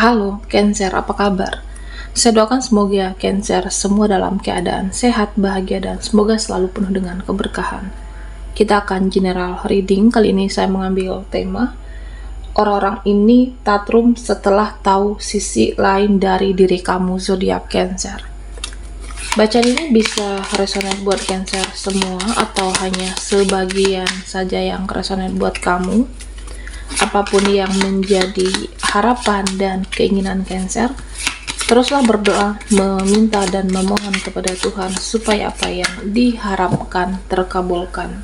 Halo, Cancer, apa kabar? Saya doakan semoga Cancer semua dalam keadaan sehat, bahagia, dan semoga selalu penuh dengan keberkahan. Kita akan general reading. Kali ini saya mengambil tema orang-orang ini tatrum setelah tahu sisi lain dari diri kamu, zodiak Cancer. Bacaan ini bisa resonate buat Cancer semua atau hanya sebagian saja yang resonate buat kamu. Apapun yang menjadi harapan dan keinginan Cancer, teruslah berdoa, meminta dan memohon kepada Tuhan supaya apa yang diharapkan terkabulkan.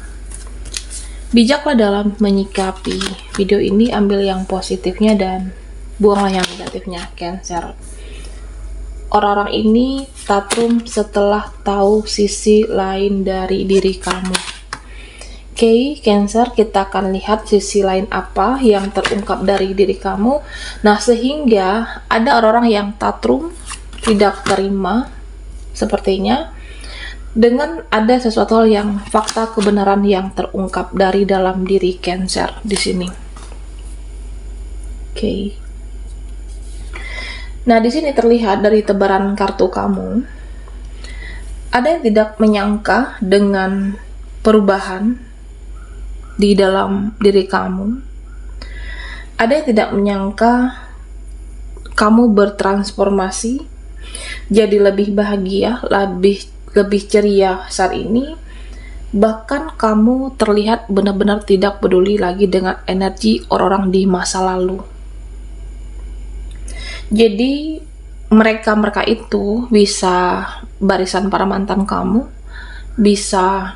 Bijaklah dalam menyikapi video ini, ambil yang positifnya dan buanglah yang negatifnya, Cancer. Orang-orang ini tatrum setelah tahu sisi lain dari diri kamu. Oke, Cancer, kita akan lihat sisi lain apa yang terungkap dari diri kamu. Nah, sehingga ada orang-orang yang tatrum, tidak terima, sepertinya, dengan ada sesuatu hal yang fakta kebenaran yang terungkap dari dalam diri Cancer di sini. Oke. Nah, di sini terlihat dari tebaran kartu kamu, ada yang tidak menyangka dengan perubahan di dalam diri kamu. Ada yang tidak menyangka kamu bertransformasi jadi lebih bahagia, lebih ceria saat ini. Bahkan kamu terlihat benar-benar tidak peduli lagi dengan energi orang-orang di masa lalu. Jadi mereka itu bisa barisan para mantan kamu, bisa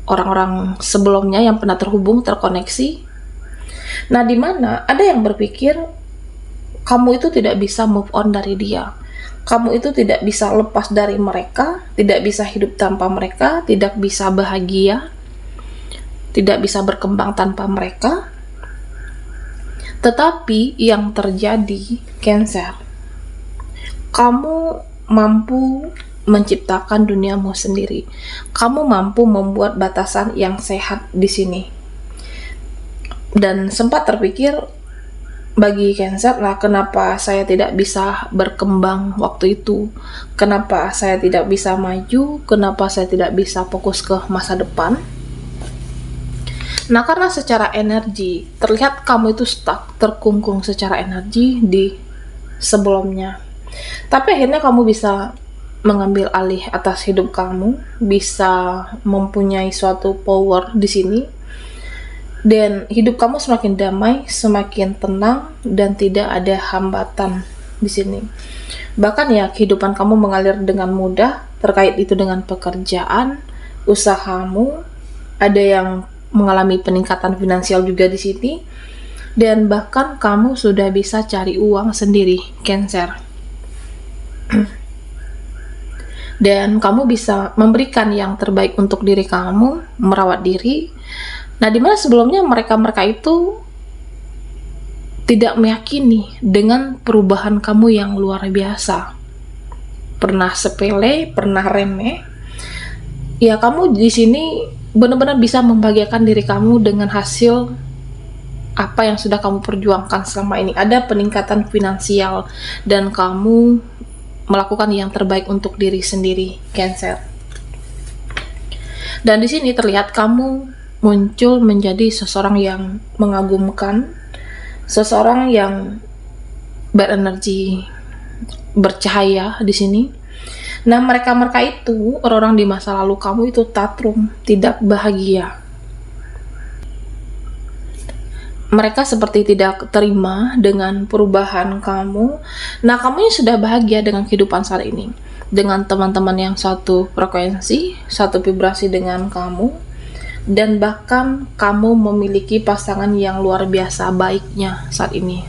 orang-orang sebelumnya yang pernah terhubung, terkoneksi. Nah, di mana ada yang berpikir kamu itu tidak bisa move on dari dia. Kamu itu tidak bisa lepas dari mereka, tidak bisa hidup tanpa mereka, tidak bisa bahagia, tidak bisa berkembang tanpa mereka. Tetapi yang terjadi, Cancer, kamu mampu menciptakan duniamu sendiri. Kamu mampu membuat batasan yang sehat di sini. Dan sempat terpikir bagi Cancer, nah kenapa saya tidak bisa berkembang waktu itu? Kenapa saya tidak bisa maju? Kenapa saya tidak bisa fokus ke masa depan? Nah, karena secara energi terlihat kamu itu stuck, terkungkung secara energi di sebelumnya. Tapi akhirnya kamu bisa mengambil alih atas hidup kamu, bisa mempunyai suatu power di sini, dan hidup kamu semakin damai, semakin tenang, dan tidak ada hambatan di sini. Bahkan ya, kehidupan kamu mengalir dengan mudah, terkait itu dengan pekerjaan, usahamu, ada yang mengalami peningkatan finansial juga di sini, dan bahkan kamu sudah bisa cari uang sendiri, Cancer. Dan kamu bisa memberikan yang terbaik untuk diri kamu, merawat diri. Nah, dimana sebelumnya mereka itu tidak meyakini dengan perubahan kamu yang luar biasa. Pernah sepele, pernah remeh. Ya, kamu di sini benar-benar bisa membahagiakan diri kamu dengan hasil apa yang sudah kamu perjuangkan selama ini. Ada peningkatan finansial dan kamu melakukan yang terbaik untuk diri sendiri, Cancer. Dan di sini terlihat kamu muncul menjadi seseorang yang mengagumkan, seseorang yang berenergi, bercahaya di sini. Nah, mereka itu, orang-orang di masa lalu kamu itu tatrum, tidak bahagia. Mereka seperti tidak terima dengan perubahan kamu. Nah, kamu sudah bahagia dengan kehidupan saat ini, dengan teman-teman yang satu frekuensi, satu vibrasi dengan kamu, dan bahkan kamu memiliki pasangan yang luar biasa baiknya saat ini.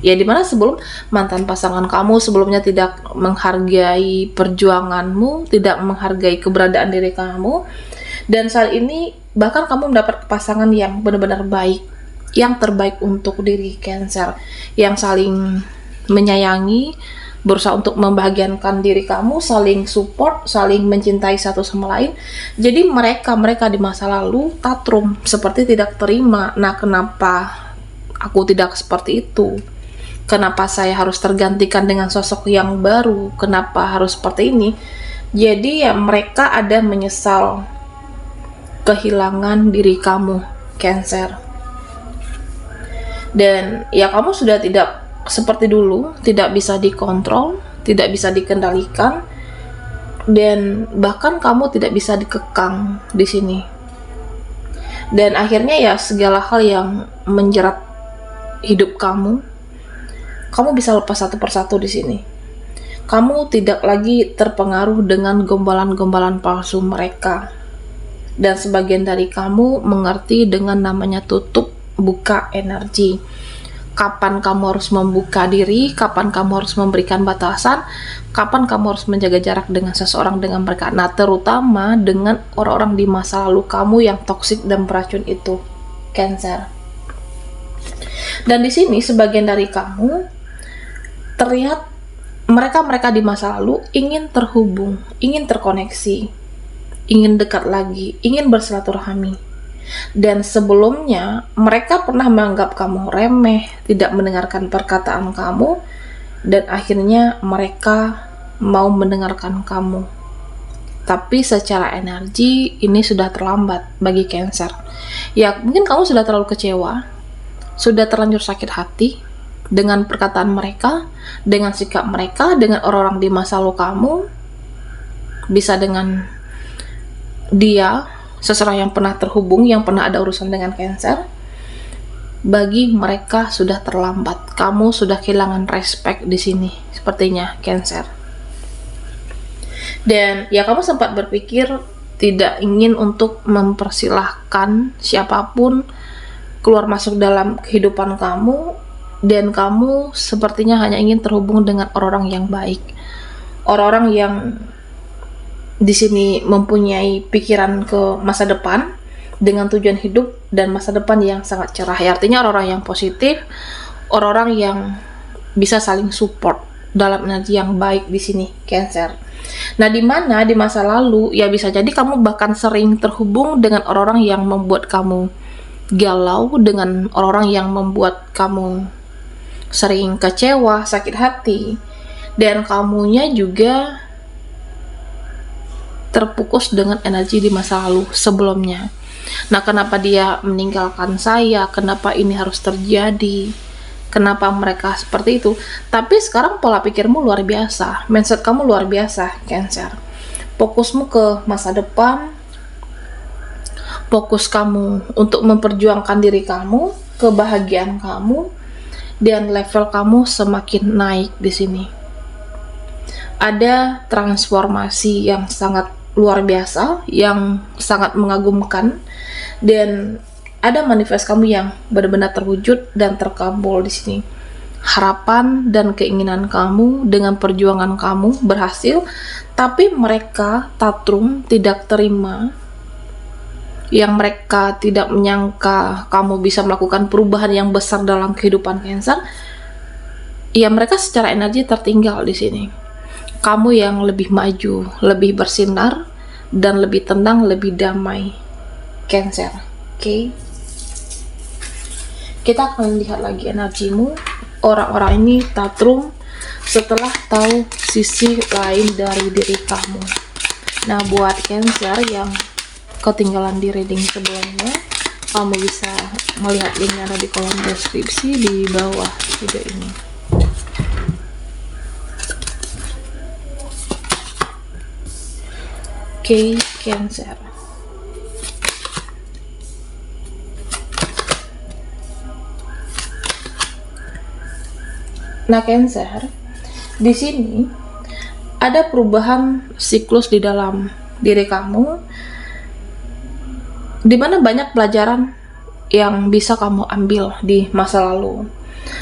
Ya, dimana sebelum mantan pasangan kamu sebelumnya tidak menghargai perjuanganmu, tidak menghargai keberadaan diri kamu, dan saat ini bahkan kamu mendapat pasangan yang benar-benar baik, yang terbaik untuk diri Cancer, yang saling menyayangi, berusaha untuk membahagiakan diri kamu, saling support, saling mencintai satu sama lain. Jadi mereka di masa lalu tatrum, seperti tidak terima. Nah, kenapa aku tidak seperti itu? Kenapa saya harus tergantikan dengan sosok yang baru? Kenapa harus seperti ini? Jadi ya mereka ada menyesal kehilangan diri kamu, Cancer. Dan ya kamu sudah tidak seperti dulu, tidak bisa dikontrol, tidak bisa dikendalikan, dan bahkan kamu tidak bisa dikekang di sini. Dan akhirnya ya segala hal yang menjerat hidup kamu bisa lepas satu persatu di sini. Kamu tidak lagi terpengaruh dengan gombalan-gombalan palsu mereka. Dan sebagian dari kamu mengerti dengan namanya tutup buka energi. Kapan kamu harus membuka diri, kapan kamu harus memberikan batasan, kapan kamu harus menjaga jarak dengan seseorang, dengan mereka. Nah, terutama dengan orang-orang di masa lalu kamu yang toksik dan beracun itu, Cancer. Dan di sini sebagian dari kamu terlihat mereka di masa lalu ingin terhubung, ingin terkoneksi, ingin dekat lagi, ingin bersilaturahmi. Dan sebelumnya mereka pernah menganggap kamu remeh, tidak mendengarkan perkataan kamu, dan akhirnya mereka mau mendengarkan kamu. Tapi secara energi ini sudah terlambat bagi Cancer. Ya mungkin kamu sudah terlalu kecewa, sudah terlanjur sakit hati dengan perkataan mereka, dengan sikap mereka, dengan orang-orang di masa lalu kamu, bisa dengan dia, seseorang yang pernah terhubung, yang pernah ada urusan dengan Cancer. Bagi mereka sudah terlambat. Kamu sudah kehilangan respect di sini, sepertinya, Cancer. Dan ya kamu sempat berpikir tidak ingin untuk mempersilahkan siapapun keluar masuk dalam kehidupan kamu, dan kamu sepertinya hanya ingin terhubung dengan orang-orang yang baik, orang-orang yang di sini mempunyai pikiran ke masa depan dengan tujuan hidup dan masa depan yang sangat cerah. Ya, artinya orang-orang yang positif, orang-orang yang bisa saling support dalam energi yang baik di sini, Cancer. Nah, di mana di masa lalu ya bisa jadi kamu bahkan sering terhubung dengan orang-orang yang membuat kamu galau, dengan orang-orang yang membuat kamu sering kecewa, sakit hati, dan kamunya juga terpukul dengan energi di masa lalu sebelumnya. Nah, kenapa dia meninggalkan saya? Kenapa ini harus terjadi? Kenapa mereka seperti itu? Tapi sekarang pola pikirmu luar biasa, mindset kamu luar biasa, Cancer. Fokusmu ke masa depan, fokus kamu untuk memperjuangkan diri kamu, kebahagiaan kamu, dan level kamu semakin naik di sini. Ada transformasi yang sangat luar biasa, yang sangat mengagumkan, dan ada manifest kamu yang benar-benar terwujud dan terkabul di sini. Harapan dan keinginan kamu dengan perjuangan kamu berhasil, tapi mereka tatrung tidak terima, yang mereka tidak menyangka kamu bisa melakukan perubahan yang besar dalam kehidupan Cancer. Ya, mereka secara energi tertinggal di sini. Kamu yang lebih maju, lebih bersinar, dan lebih tenang, lebih damai, Cancer. Oke. Kita akan lihat lagi energimu. Orang-orang ini tatrung setelah tahu sisi lain dari diri kamu. Nah, buat Cancer yang ketinggalan di reading sebelumnya, kamu bisa melihat linknya ada di kolom deskripsi di bawah video ini. Oke, Cancer. Nah, Cancer, di sini ada perubahan siklus di dalam diri kamu, di mana banyak pelajaran yang bisa kamu ambil di masa lalu.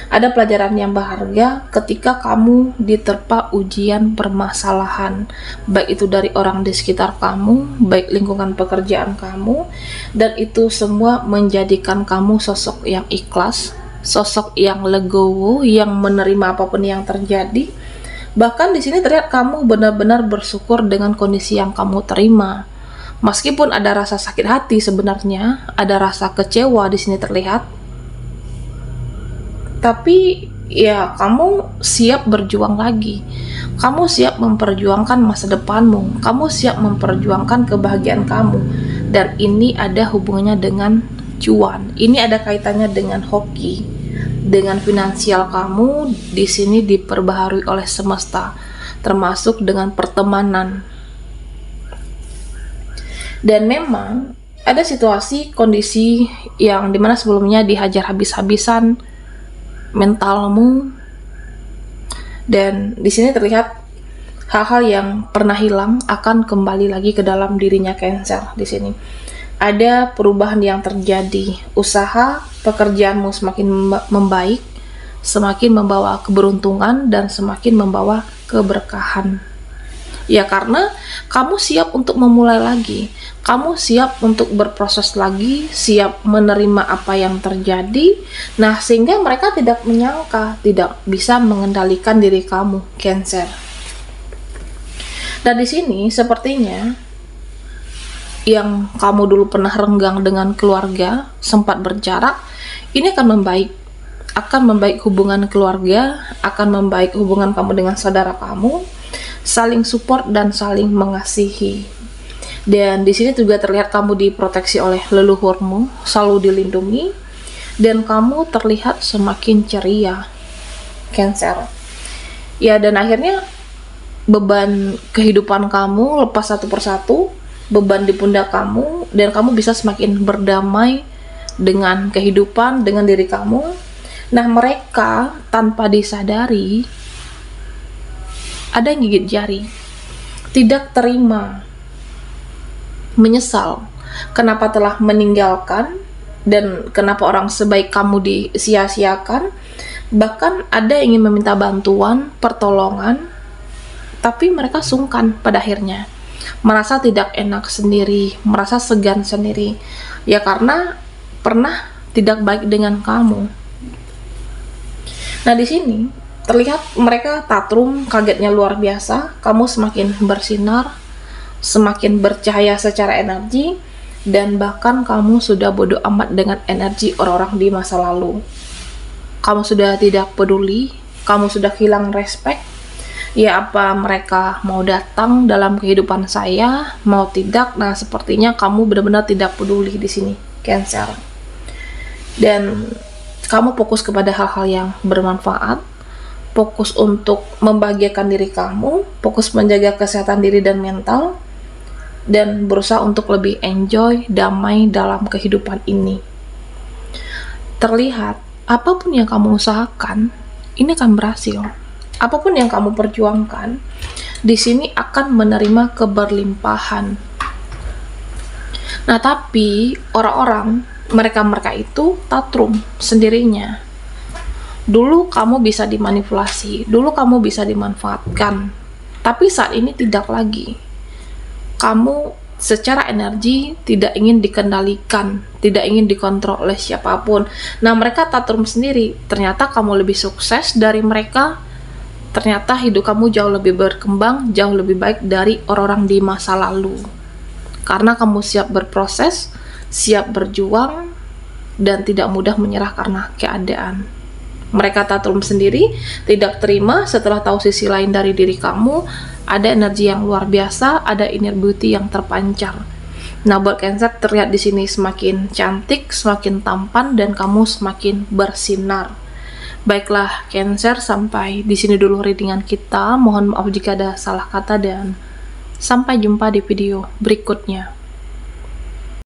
Ada pelajaran yang berharga ketika kamu diterpa ujian permasalahan, baik itu dari orang di sekitar kamu, baik lingkungan pekerjaan kamu, dan itu semua menjadikan kamu sosok yang ikhlas, sosok yang legowo, yang menerima apapun yang terjadi. Bahkan di sini terlihat kamu benar-benar bersyukur dengan kondisi yang kamu terima. Meskipun ada rasa sakit hati sebenarnya, ada rasa kecewa di sini terlihat. Tapi ya kamu siap berjuang lagi. Kamu siap memperjuangkan masa depanmu. Kamu siap memperjuangkan kebahagiaan kamu. Dan ini ada hubungannya dengan cuan. Ini ada kaitannya dengan hoki, dengan finansial kamu di sini diperbaharui oleh semesta, termasuk dengan pertemanan. Dan memang ada situasi, kondisi yang dimana sebelumnya dihajar habis-habisan mentalmu, dan di sini terlihat hal-hal yang pernah hilang akan kembali lagi ke dalam dirinya Cancer. Di sini ada perubahan yang terjadi, usaha pekerjaanmu semakin membaik, semakin membawa keberuntungan dan semakin membawa keberkahan. Ya, karena kamu siap untuk memulai lagi, kamu siap untuk berproses lagi, siap menerima apa yang terjadi. Nah, sehingga mereka tidak menyangka, tidak bisa mengendalikan diri kamu, Cancer. Dan di sini sepertinya yang kamu dulu pernah renggang dengan keluarga, sempat berjarak, ini akan membaik hubungan keluarga, akan membaik hubungan kamu dengan saudara kamu, saling support dan saling mengasihi. Dan di sini juga terlihat kamu diproteksi oleh leluhurmu, selalu dilindungi, dan kamu terlihat semakin ceria, Cancer. Ya, dan akhirnya beban kehidupan kamu lepas satu persatu, beban di pundak kamu, dan kamu bisa semakin berdamai dengan kehidupan, dengan diri kamu. Nah, mereka tanpa disadari ada yang gigit jari, tidak terima, menyesal kenapa telah meninggalkan dan kenapa orang sebaik kamu disia-siakan. Bahkan ada yang ingin meminta bantuan, pertolongan, tapi mereka sungkan pada akhirnya, merasa tidak enak sendiri, merasa segan sendiri, ya karena pernah tidak baik dengan kamu. Nah, di sini terlihat mereka tatrum, kagetnya luar biasa. Kamu semakin bersinar, semakin bercahaya secara energi, dan bahkan kamu sudah bodoh amat dengan energi orang-orang di masa lalu. Kamu sudah tidak peduli, kamu sudah hilang respect. Ya, apa mereka mau datang dalam kehidupan saya, mau tidak. Nah, sepertinya kamu benar-benar tidak peduli di sini, Cancer. Dan kamu fokus kepada hal-hal yang bermanfaat, fokus untuk membahagiakan diri kamu, fokus menjaga kesehatan diri dan mental, dan berusaha untuk lebih enjoy, damai dalam kehidupan ini. Terlihat, apapun yang kamu usahakan, ini akan berhasil. Apapun yang kamu perjuangkan, di sini akan menerima keberlimpahan. Nah, tapi orang-orang, mereka itu tatrum sendirinya. Dulu kamu bisa dimanipulasi, dulu kamu bisa dimanfaatkan, tapi saat ini tidak lagi. Kamu secara energi tidak ingin dikendalikan, tidak ingin dikontrol oleh siapapun. Nah, mereka tatrum sendiri. Ternyata kamu lebih sukses dari mereka. Ternyata hidup kamu jauh lebih berkembang, jauh lebih baik dari orang-orang di masa lalu. Karena kamu siap berproses, siap berjuang, dan tidak mudah menyerah karena keadaan. Mereka tatrum sendiri, tidak terima setelah tahu sisi lain dari diri kamu, ada energi yang luar biasa, ada inner beauty yang terpancar. Nah, buat Cancer terlihat di sini semakin cantik, semakin tampan, dan kamu semakin bersinar. Baiklah Cancer, sampai di sini dulu readingan kita. Mohon maaf jika ada salah kata dan sampai jumpa di video berikutnya.